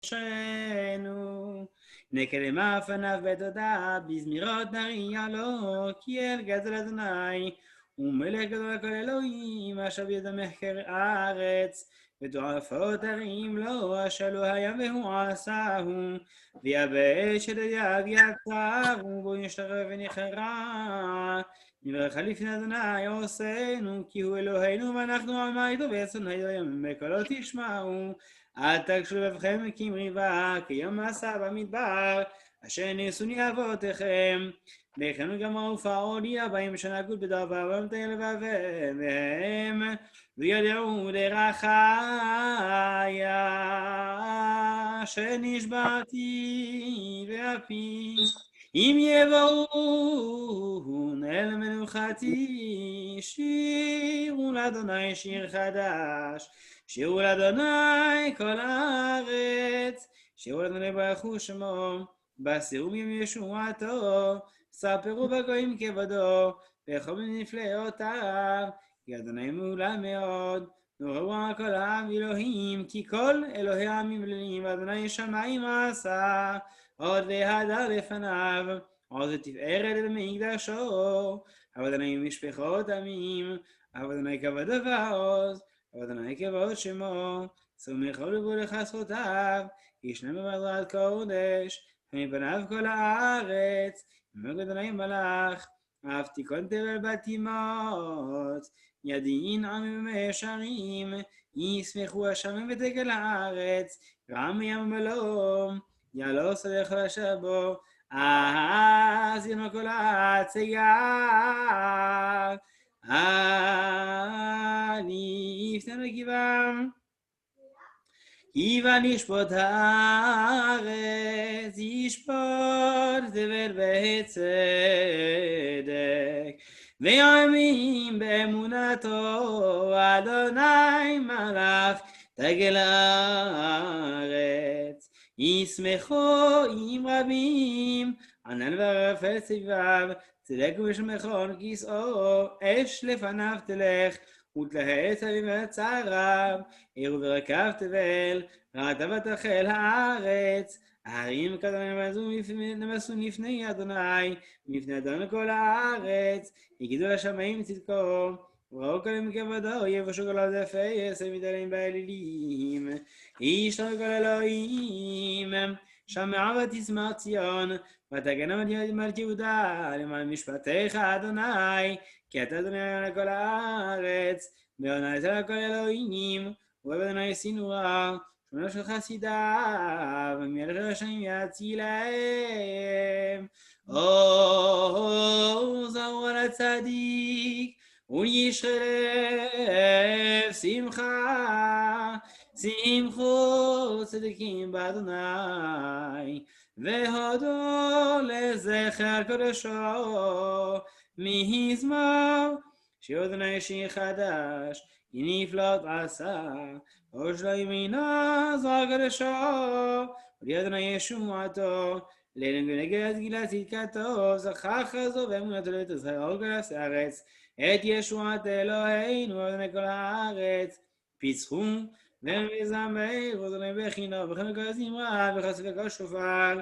ראשנו. נקרמה פניו בתודה, בזמירות נריע לו, כי אל גדול אדוני, ומלך גדול הכל אלוהים, אשר בידו מחקר הארץ, ותועפות הרים לו, אשר לא היה והוא עשהו, ויבש את ידיו יצרו, בו ישתחרר ונחרע. נברכה לפני אדוני עושנו, כי הוא אלוהינו ואנחנו עמייתו ורצונו יום בקולו תשמעו. אל תגשו לבבכם כמריבה, כיום מסע במדבר, אשר ניסוני אבותיכם. וכן גם ופרעו בהם שנגעו בדבר ומתי לבביהם, וידעו דרכיה, שנשבעתי באפי. אם יבואו אל מנוחתי, שירו לאדוני שיר חדש, שירו לאדוני כל הארץ, שירו לאדוני ברכו שמו, בסיום יום ישועתו, ספרו בגויים כבודו, וכל נפלאותיו, כי אדוני מעולה מאוד, נוראו כל העם אלוהים, כי כל אלוהי העמים אלוהים, ואדוני שמיים עשה, עוד והדר לפניו, עוד תפארת במקדשו, אדוני משפחות עמים, אדוני כבוד ועוז, אדוני כבוד שמו, סומך לבוא לחסרותיו, ישנה במדרת קודש, ומפניו כל הארץ, ומגד אדוני מלך, אף תיקון תבל בתימות, ידין עמים ומישרים, ישמחו השמים ותגל הארץ, ועם ים ומלום, יעלו סלח אשר בו, אז ינוע כל הצייר, אני יפנה לגבעם, יבן ישפוט הארץ, ישפוט תבל בצדק, ויעמים באמונתו, אדוני מלך תגל הארץ. ישמחו עם רבים, ענן וערפל סביביו, צדק ושמחון כיסאו, אש לפניו תלך, ותלהט סביב צעריו, עירו ורקב תבל, ראתה ותחל הארץ, ההרים נמסו לפני אדוני, לפני אדוני כל הארץ, יגידו לשמיים צדקו, וראו כל כבודו, יבשו כל עודפי יסר מתעלים באלילים, ישתרו כל אלוהים, שמעה ותשמח ציון, ותגן מלך יהודה, למען משפטיך אדוני, כי אתה אדוני על כל הארץ, ואדוני על כל אלוהים, ואדוני סנוואר, שומר של חסידיו, ומלך רשעים יצילם. זרעו על הצדיק, וישחרב שמחה, שמחו צדיקים באדוני, והודו לזכר קודשו, מזמור שיר אדוני שיר חדש, כי נפלאות עשה, ראש לא ימינו זרוע קודשו, ולי אדוני ישועתו, לנגד גילת צדקתו, זכר חסדו ואמונתו לתזכר כל הארץ, את ישועת אלוהינו אדוני כל הארץ, פיצחו ומזמר אדוני בחינו, וכן כל זמרה וחסד וכל שופר,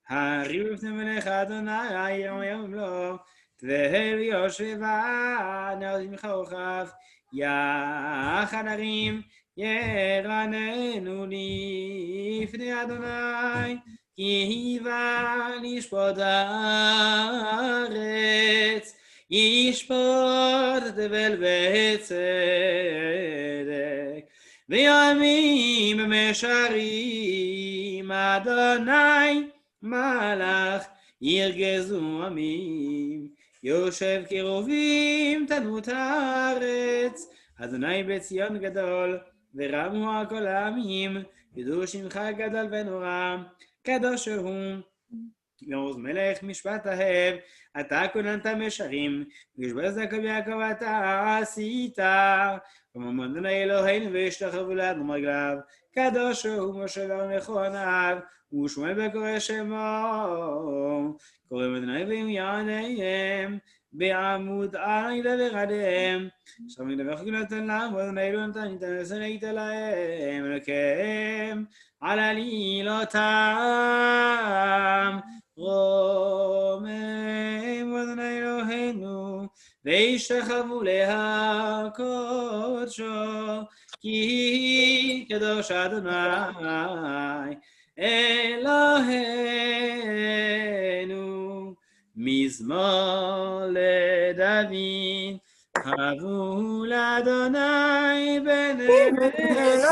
הריעו לפני מלך אדוני יום יום לא, תבל יושבה נאות ממך וכף, יחד הרים ירננו לפני אדוני, כי היווה לשפוט הארץ, ישפוט תבל בצדק, וימים במישרים, אדוני מלך ירגזו עמים, יושב קרובים תנות הארץ, אדוני בציון גדול, ורמו על כל העמים, ידעו שמך גדול ונורא, קדוש הוא. יעוז מלך משפט אהב, אתה כוננת משרים, וישבז יעקב יעקב אתה עשית, ומעמד אדוני אלוהינו וישתחוו לאדום רגליו, קדוש הוא משה ונכוניו, ושמואל בקורא שמו, קוראים אדוני ויהיו יעדיהם, בעמוד עין לבגדיהם. עכשיו נדבר חגנותן להם, ואדוני נתן נתן היית להם, אלוקיהם על עלילותם. רומם ואדוני אלוהינו, וישתחוו להקודשו, כי קדוש אדוני אלוהינו. מזמור לדוד, הבו לאדוני בנס,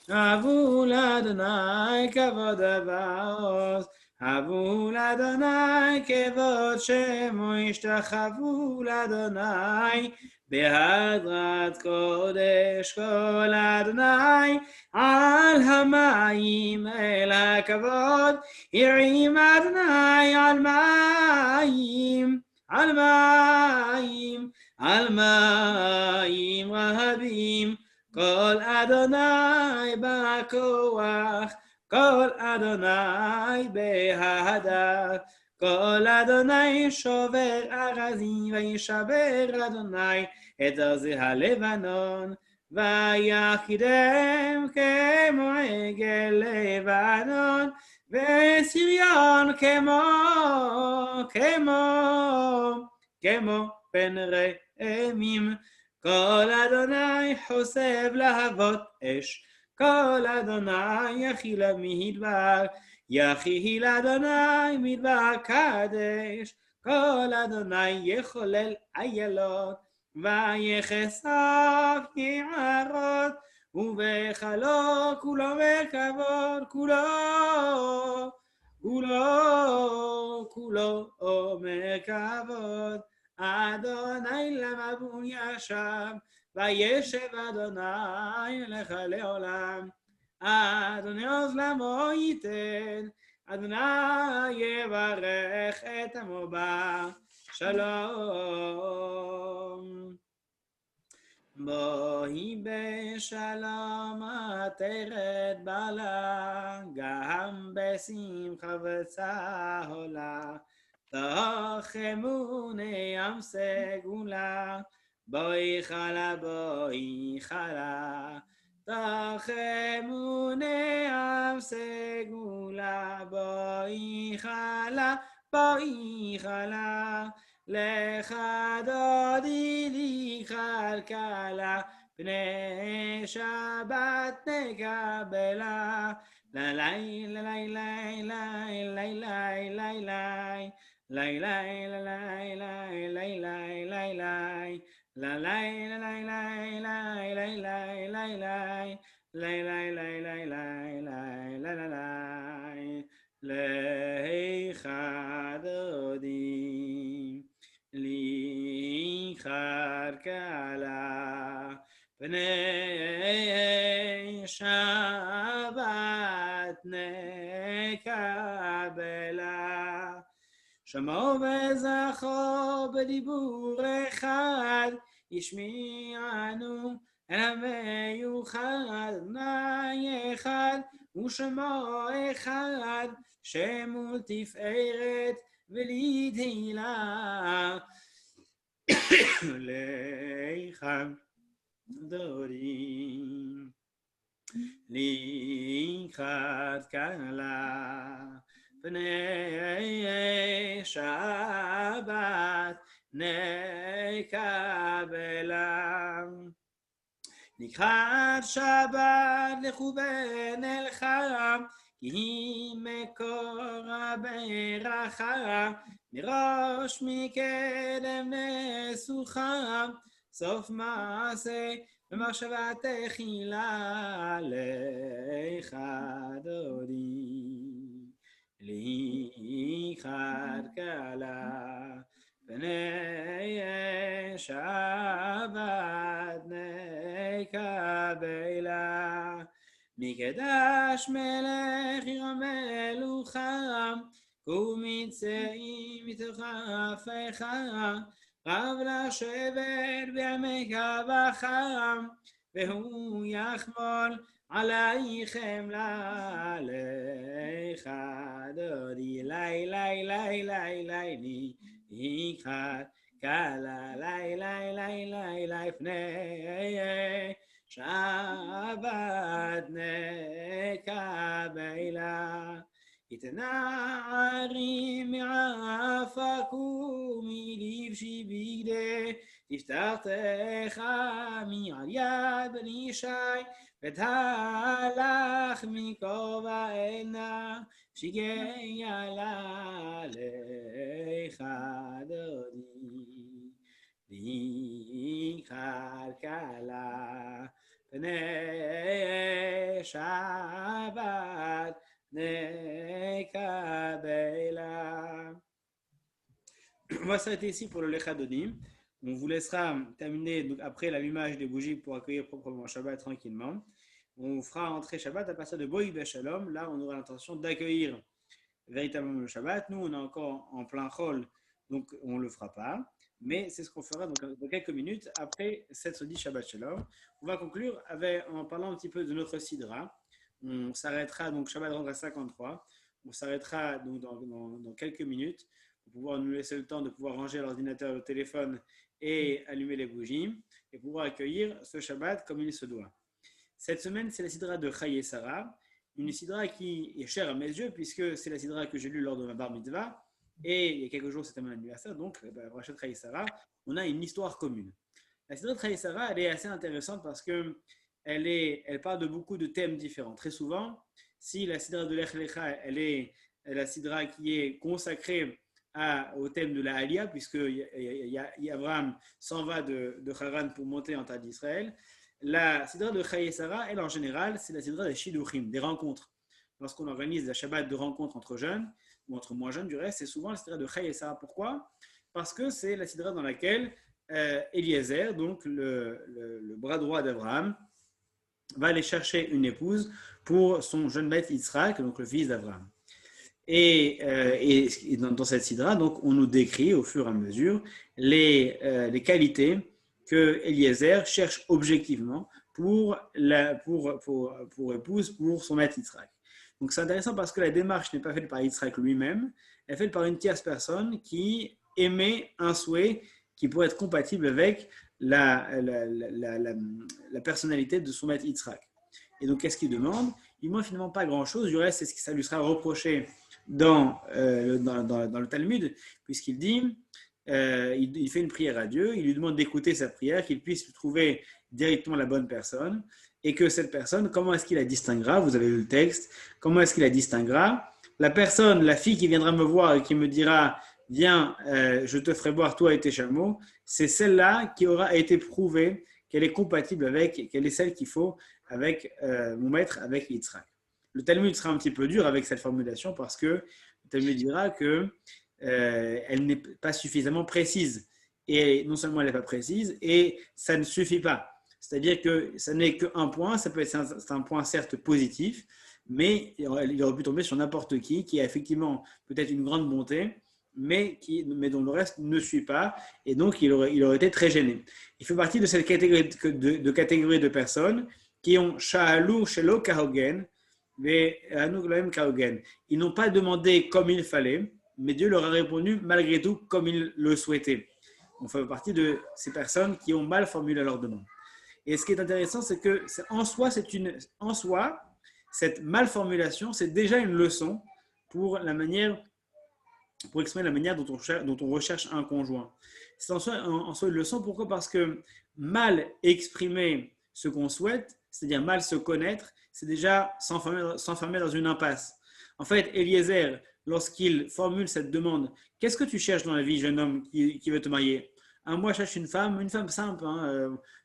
הבו לאדוני כבוד אבעוז, הבו לאדוני כבוד שמו, השתחוו לאדוני בהדרת קודש כל אדוני על המים אל הכבוד, הרים אדוני על מים, על מים, על מים רבים, כל אדוני בכוח, כל אדוני בהדר, כל אדוני שובר ארזים, וישבר אדוני את ארזי הלבנון, ויחדם כמו עגל לבנון, וסריון כמו בן ראמים. כל אדוני חוסב להבות אש, כל אדוני יכיל מדבר, יכיל אדוני מדבר קדש, כל אדוני יחולל איילות, ויחשף יערות, ובחלו כולו מרכבות, כולו מרכבות. אדוני למבול ישב, וישב אדוני לך לעולם. אדוני עוז למו ייתן, אדוני יברך את עמו בשלום. בואי בשלום עטרת בעלה, גם בשמחה וצהלה, תחמוני ים סגולה, בואי חלה, בואי חלה, תחמוני ים סגולה, בואי חלה, בואי חלה, לך דודי לי כלכלה, פני שבת נקבלה. לי לי לי לי לי לי לי לי לי לי לך דודי לי כלכלה, פני שבת נקבלה. שמעו וזכור בדיבור אחד, ישמיענו אל המיוחד, אדוני אחד ושמו אחד, שמו תפארת ולתהילה. לך דודי לי כלכלה, פני שבת נקבלה. לקראת שבת לכו ונלכה, כי היא מקור הברכה, מראש מקדם נסוכה, סוף מעשה במחשבה תחילה. לך דודי לי כלכלה, פני שבת נקבלה. מקדש מלך עיר המלוכה, ומצאים מתוך אפיך, רב לשבת בימי קבחה, והוא יחמול עלייכם לך דודי לי לי לי לי לי לי Ikrat kala lai lai lai lai lai fnei Shabbat nekabela התנערי מעפק ומלבשי בגדי תפתחתך מעל יד בן ישי ותהלך מכובע עינה שיגי עלה לך דודי ויכל כלה פני שבת On va s'arrêter ici pour le Lechadodim. On vous laissera terminer donc, après l'allumage des bougies pour accueillir proprement Shabbat tranquillement. On fera entrer Shabbat à partir de Boï Beshalom. Là, on aura l'intention d'accueillir véritablement le Shabbat. Nous, on est encore en plein chol, donc on ne le fera pas. Mais c'est ce qu'on fera donc, dans quelques minutes après cette Sodi Shabbat Shalom. On va conclure en parlant un petit peu de notre Sidra. On s'arrêtera, donc Shabbat rentre à 53. On s'arrêtera donc dans quelques minutes pour pouvoir nous laisser le temps de pouvoir ranger l'ordinateur, le téléphone et allumer les bougies et pouvoir accueillir ce Shabbat comme il se doit. Cette semaine, c'est la Sidra de Chaye Sarah, une Sidra qui est chère à mes yeux puisque c'est la Sidra que j'ai lue lors de ma bar mitzvah et il y a quelques jours c'était mon anniversaire, donc Rachat Chaye Sarah, on a une histoire commune. La Sidra de Chaye Sarah, elle est assez intéressante parce que elle parle de beaucoup de thèmes différents. Très souvent, si la Sidra de Lech Lecha, elle est la Sidra qui est consacrée au thème de la Aliyah, puisque Abraham s'en va de Haran pour monter en terre d'Israël, la Sidra de Chaye Sarah, elle en général, c'est la Sidra des Shiduchim, des rencontres. Lorsqu'on organise la Shabbat de rencontres entre jeunes, ou entre moins jeunes du reste, c'est souvent la Sidra de Chaye Sarah. Pourquoi ? Parce que c'est la Sidra dans laquelle Eliezer, donc le bras droit d'Abraham, va aller chercher une épouse pour son jeune maître Yitzhak, donc le fils d'Abraham. Et dans cette sidra, donc, on nous décrit au fur et à mesure les qualités que Eliezer cherche objectivement pour épouse pour son maître Yitzhak. Donc c'est intéressant parce que la démarche n'est pas faite par Yitzhak lui-même, elle est faite par une tierce personne qui émet un souhait qui pourrait être compatible avec la personnalité de son maître Yitzhak. Et donc, qu'est-ce qu'il demande ? Il ne demande finalement pas grand-chose. Du reste, c'est ce que ça lui sera reproché dans le Talmud, puisqu'il dit, il fait une prière à Dieu, il lui demande d'écouter sa prière, qu'il puisse trouver directement la bonne personne, et que cette personne, comment est-ce qu'il la distinguera ? Vous avez lu le texte. Comment est-ce qu'il la distinguera ? La personne, la fille qui viendra me voir et qui me dira, viens, je te ferai boire toi et tes chameaux, c'est celle-là qui aura été prouvée qu'elle est compatible avec, qu'elle est celle qu'il faut avec mon maître, avec Yitzhak. Le Talmud sera un petit peu dur avec cette formulation parce que le Talmud dira qu'elle n'est pas suffisamment précise. Et non seulement elle n'est pas précise, et ça ne suffit pas. C'est-à-dire que ça n'est qu'un point, c'est un point certes positif, mais il aurait pu tomber sur n'importe qui a effectivement peut-être une grande bonté, mais dont le reste ne suit pas, et donc il aurait été très gêné. Il fait partie de cette catégorie de personnes qui ont Sha'alu Shelo Kahogen, ils n'ont pas demandé comme il fallait, mais Dieu leur a répondu malgré tout comme il le souhaitait. On fait partie de ces personnes qui ont mal formulé leur demande. Et ce qui est intéressant, c'est que en soi, cette malformulation, c'est déjà une leçon pour exprimer la manière dont on recherche un conjoint. C'est en soi une leçon. Pourquoi ? Parce que mal exprimer ce qu'on souhaite, c'est-à-dire mal se connaître, c'est déjà s'enfermer dans une impasse. En fait, Eliezer, lorsqu'il formule cette demande, qu'est-ce que tu cherches dans la vie, jeune homme qui veut te marier ? Moi, je cherche une femme simple,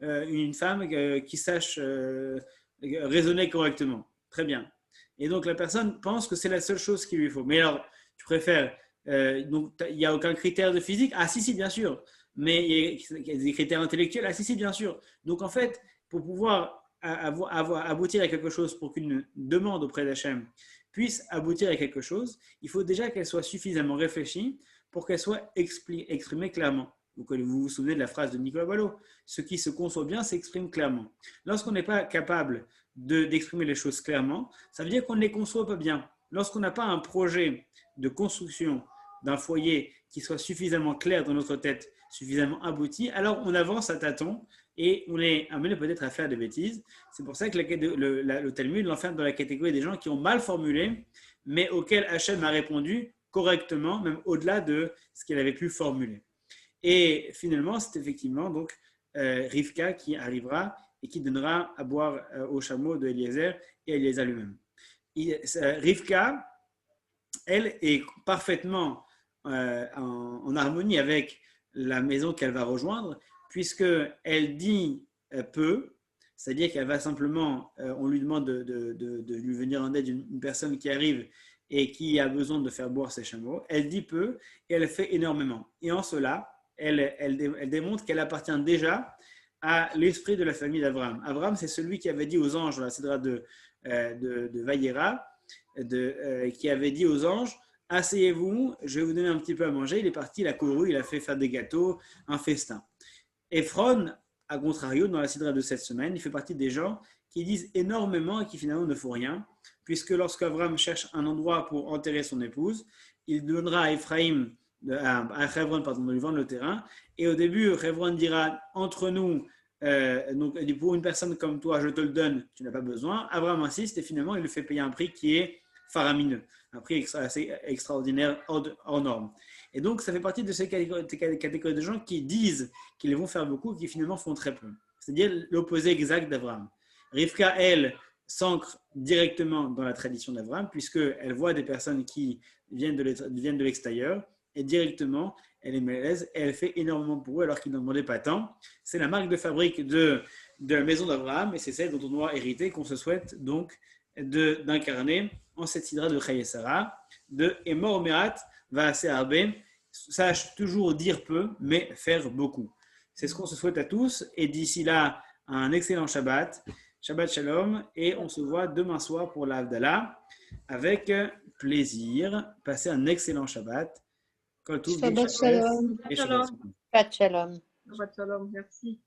une femme qui sache raisonner correctement. Très bien. Et donc, la personne pense que c'est la seule chose qu'il lui faut. Mais alors, tu préfères, donc il n'y a aucun critère de physique ? Ah si, bien sûr. Mais il y a des critères intellectuels ? Ah si, bien sûr. Donc, en fait, pour pouvoir aboutir à quelque chose, pour qu'une demande auprès d'Hachem puisse aboutir à quelque chose, il faut déjà qu'elle soit suffisamment réfléchie pour qu'elle soit exprimée clairement. Donc, vous vous souvenez de la phrase de Nicolas Boileau, ce qui se conçoit bien s'exprime clairement. Lorsqu'on n'est pas capable d'exprimer les choses clairement, ça veut dire qu'on ne les conçoit pas bien. Lorsqu'on n'a pas un projet de construction d'un foyer qui soit suffisamment clair dans notre tête, suffisamment abouti, alors on avance à tâtons et on est amené peut-être à faire des bêtises. C'est pour ça que le Talmud l'enferme dans la catégorie des gens qui ont mal formulé, mais auxquels Hachem a répondu correctement, même au-delà de ce qu'il avait pu formuler. Et finalement, c'est effectivement donc Rivka qui arrivera et qui donnera à boire au chameau de Eliezer et Eliezer lui-même. Rivka, elle est parfaitement en harmonie avec la maison qu'elle va rejoindre, puisqu'elle dit peu, c'est-à-dire qu'elle va simplement, on lui demande de lui venir en aide une personne qui arrive et qui a besoin de faire boire ses chameaux. Elle dit peu et elle fait énormément. Et en cela, elle démontre qu'elle appartient déjà à l'esprit de la famille d'Abraham. Abraham, c'est celui qui avait dit aux anges, dans la Sidra de Vayera, qui avait dit aux anges, asseyez-vous, je vais vous donner un petit peu à manger. Il est parti, il a couru, il a fait faire des gâteaux, un festin. Ephron, à contrario, dans la Sidra de cette semaine, il fait partie des gens qui disent énormément et qui finalement ne font rien, puisque lorsqu'Abraham cherche un endroit pour enterrer son épouse, il donnera à Ephraim, à Hebron, de lui vendre le terrain, et au début, Hebron dira, entre nous, donc pour une personne comme toi, je te le donne, tu n'as pas besoin. Abraham insiste et finalement, il lui fait payer un prix qui est faramineux, un prix assez extraordinaire, hors norme. Et donc, ça fait partie de ces catégories de gens qui disent qu'ils vont faire beaucoup et qui finalement font très peu. C'est-à-dire l'opposé exact d'Abraham. Rivka, elle, s'ancre directement dans la tradition d'Abraham, puisqu'elle voit des personnes qui viennent de l'extérieur, et directement, elle est malaise, et elle fait énormément pour eux alors qu'ils n'en demandaient pas tant. C'est la marque de fabrique de la maison d'Abraham, et c'est celle dont on doit hériter, qu'on se souhaite donc d'incarner en cette sidra de Chaye Sarah, de Emor Merat Vaaseh Harbe, sache toujours dire peu, mais faire beaucoup. C'est ce qu'on se souhaite à tous, et d'ici là, un excellent Shabbat. Shabbat Shalom, et on se voit demain soir pour la Havdalah avec plaisir. Passez un excellent Shabbat. Shabbat Shalom. Shabbat Shalom. Shabbat Shalom. Merci.